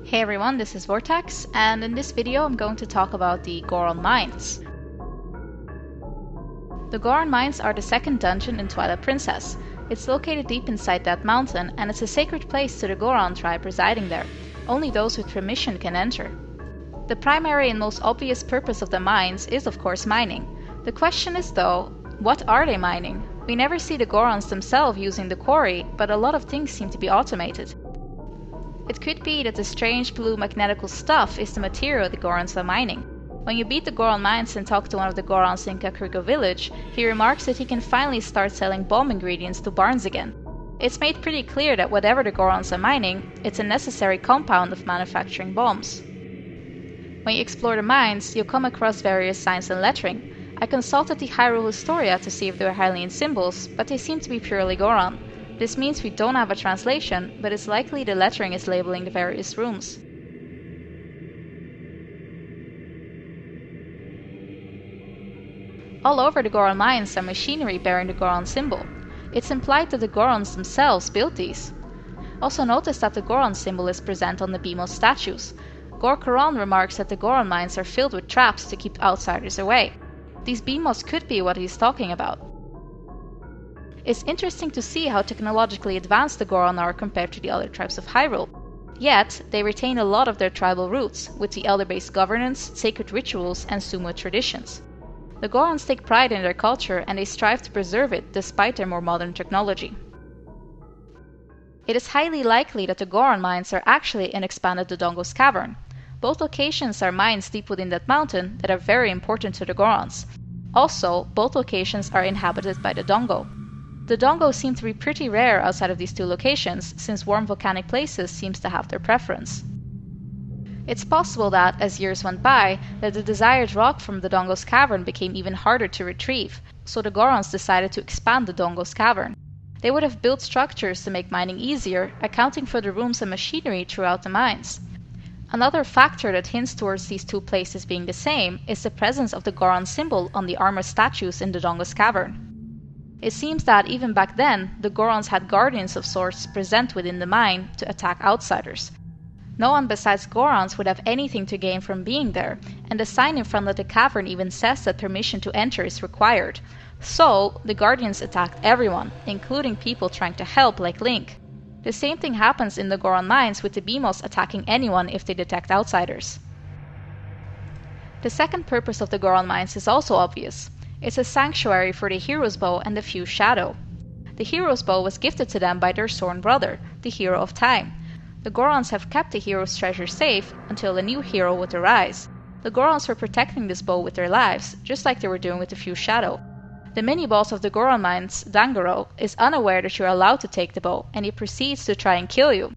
Hey everyone, this is Vortex, and in this video I'm going to talk about the Goron Mines. The Goron Mines are the second dungeon in Twilight Princess. It's located deep inside that mountain, and it's a sacred place to the Goron tribe residing there. Only those with permission can enter. The primary and most obvious purpose of the mines is of course mining. The question is though, what are they mining? We never see the Gorons themselves using the quarry, but a lot of things seem to be automated. It could be that the strange blue magnetical stuff is the material the Gorons are mining. When you beat the Goron Mines and talk to one of the Gorons in Kakariko village, he remarks that he can finally start selling bomb ingredients to barns again. It's made pretty clear that whatever the Gorons are mining, it's a necessary compound of manufacturing bombs. When you explore the mines, you'll come across various signs and lettering. I consulted the Hyrule Historia to see if they were Hylian symbols, but they seem to be purely Goron. This means we don't have a translation, but it's likely the lettering is labeling the various rooms. All over the Goron Mines are machinery bearing the Goron symbol. It's implied that the Gorons themselves built these. Also notice that the Goron symbol is present on the Beamos statues. Goron remarks that the Goron Mines are filled with traps to keep outsiders away. These Beamos could be what he's talking about. It's interesting to see how technologically advanced the Goron are compared to the other tribes of Hyrule. Yet, they retain a lot of their tribal roots, with the elder-based governance, sacred rituals, and sumo traditions. The Gorons take pride in their culture and they strive to preserve it despite their more modern technology. It is highly likely that the Goron Mines are actually an expanded Dodongo's Cavern. Both locations are mines deep within that mountain that are very important to the Gorons. Also, both locations are inhabited by the Dodongo. The Dodongo seem to be pretty rare outside of these two locations, since warm volcanic places seems to have their preference. It's possible that, as years went by, that the desired rock from the Dodongo's Cavern became even harder to retrieve, so the Gorons decided to expand the Dodongo's Cavern. They would have built structures to make mining easier, accounting for the rooms and machinery throughout the mines. Another factor that hints towards these two places being the same is the presence of the Goron symbol on the armor statues in the Dodongo's Cavern. It seems that even back then, the Gorons had guardians of sorts present within the mine to attack outsiders. No one besides Gorons would have anything to gain from being there, and the sign in front of the cavern even says that permission to enter is required. So, the guardians attacked everyone, including people trying to help like Link. The same thing happens in the Goron Mines with the Beamos attacking anyone if they detect outsiders. The second purpose of the Goron Mines is also obvious. It's a sanctuary for the Hero's Bow and the Fused Shadow. The Hero's Bow was gifted to them by their sworn brother, the Hero of Time. The Gorons have kept the hero's treasure safe until a new hero would arise. The Gorons were protecting this bow with their lives, just like they were doing with the Fused Shadow. The mini-boss of the Goron Mines, Dodongo, is unaware that you're allowed to take the bow, and he proceeds to try and kill you.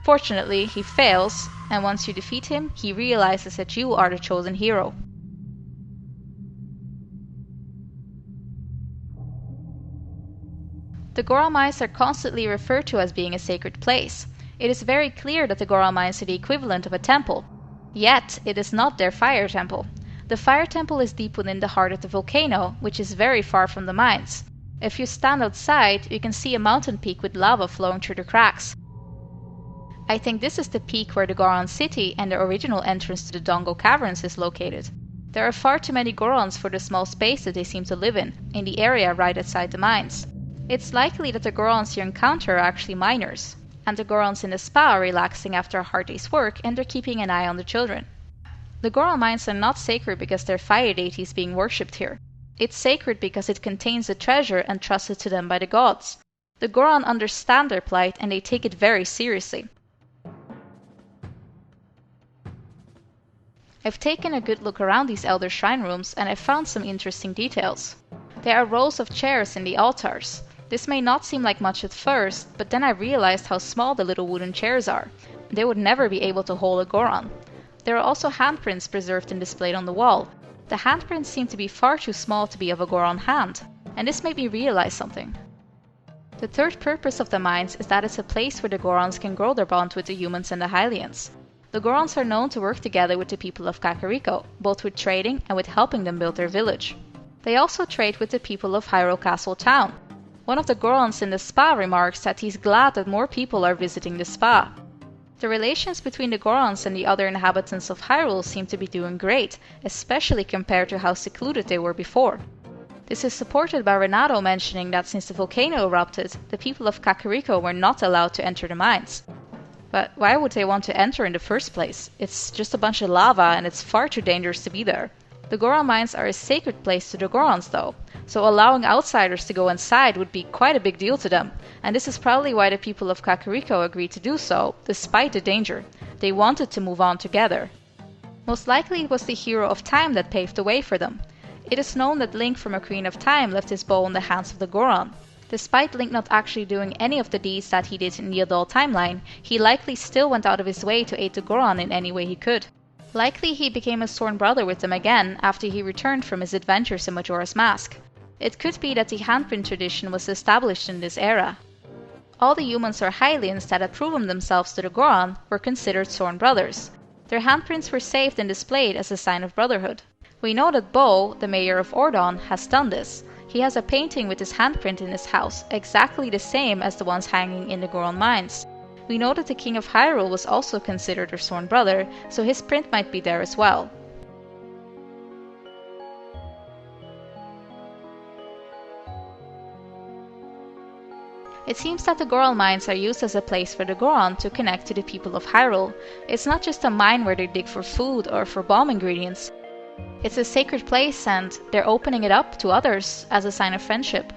Fortunately, he fails, and once you defeat him, he realizes that you are the chosen hero. The Goron Mines are constantly referred to as being a sacred place. It is very clear that the Goron Mines are the equivalent of a temple. Yet, it is not their fire temple. The fire temple is deep within the heart of the volcano, which is very far from the mines. If you stand outside, you can see a mountain peak with lava flowing through the cracks. I think this is the peak where the Goron city and the original entrance to the Dodongo Caverns is located. There are far too many Gorons for the small space that they seem to live in the area right outside the mines. It's likely that the Gorons you encounter are actually miners, and the Gorons in the spa are relaxing after a hard day's work and they're keeping an eye on the children. The Goron Mines are not sacred because their fire deity is being worshipped here. It's sacred because it contains a treasure entrusted to them by the gods. The Goron understand their plight and they take it very seriously. I've taken a good look around these elder shrine rooms and I've found some interesting details. There are rows of chairs in the altars. This may not seem like much at first, but then I realized how small the little wooden chairs are. They would never be able to hold a Goron. There are also handprints preserved and displayed on the wall. The handprints seem to be far too small to be of a Goron hand, and this made me realize something. The third purpose of the mines is that it's a place where the Gorons can grow their bond with the humans and the Hylians. The Gorons are known to work together with the people of Kakariko, both with trading and with helping them build their village. They also trade with the people of Hyrule Castle Town. One of the Gorons in the spa remarks that he's glad that more people are visiting the spa. The relations between the Gorons and the other inhabitants of Hyrule seem to be doing great, especially compared to how secluded they were before. This is supported by Renato mentioning that since the volcano erupted, the people of Kakariko were not allowed to enter the mines. But why would they want to enter in the first place? It's just a bunch of lava and it's far too dangerous to be there. The Goron Mines are a sacred place to the Gorons though, so allowing outsiders to go inside would be quite a big deal to them, and this is probably why the people of Kakariko agreed to do so, despite the danger. They wanted to move on together. Most likely it was the Hero of Time that paved the way for them. It is known that Link from Ocarina of Time left his bow in the hands of the Goron. Despite Link not actually doing any of the deeds that he did in the adult timeline, he likely still went out of his way to aid the Goron in any way he could. Likely he became a sworn brother with them again after he returned from his adventures in Majora's Mask. It could be that the handprint tradition was established in this era. All the humans or Hylians that had proven themselves to the Goron were considered sworn brothers. Their handprints were saved and displayed as a sign of brotherhood. We know that Bo, the mayor of Ordon, has done this. He has a painting with his handprint in his house, exactly the same as the ones hanging in the Goron Mines. We know that the King of Hyrule was also considered a sworn brother, so his print might be there as well. It seems that the Goron Mines are used as a place for the Goron to connect to the people of Hyrule. It's not just a mine where they dig for food or for bomb ingredients. It's a sacred place and they're opening it up to others as a sign of friendship.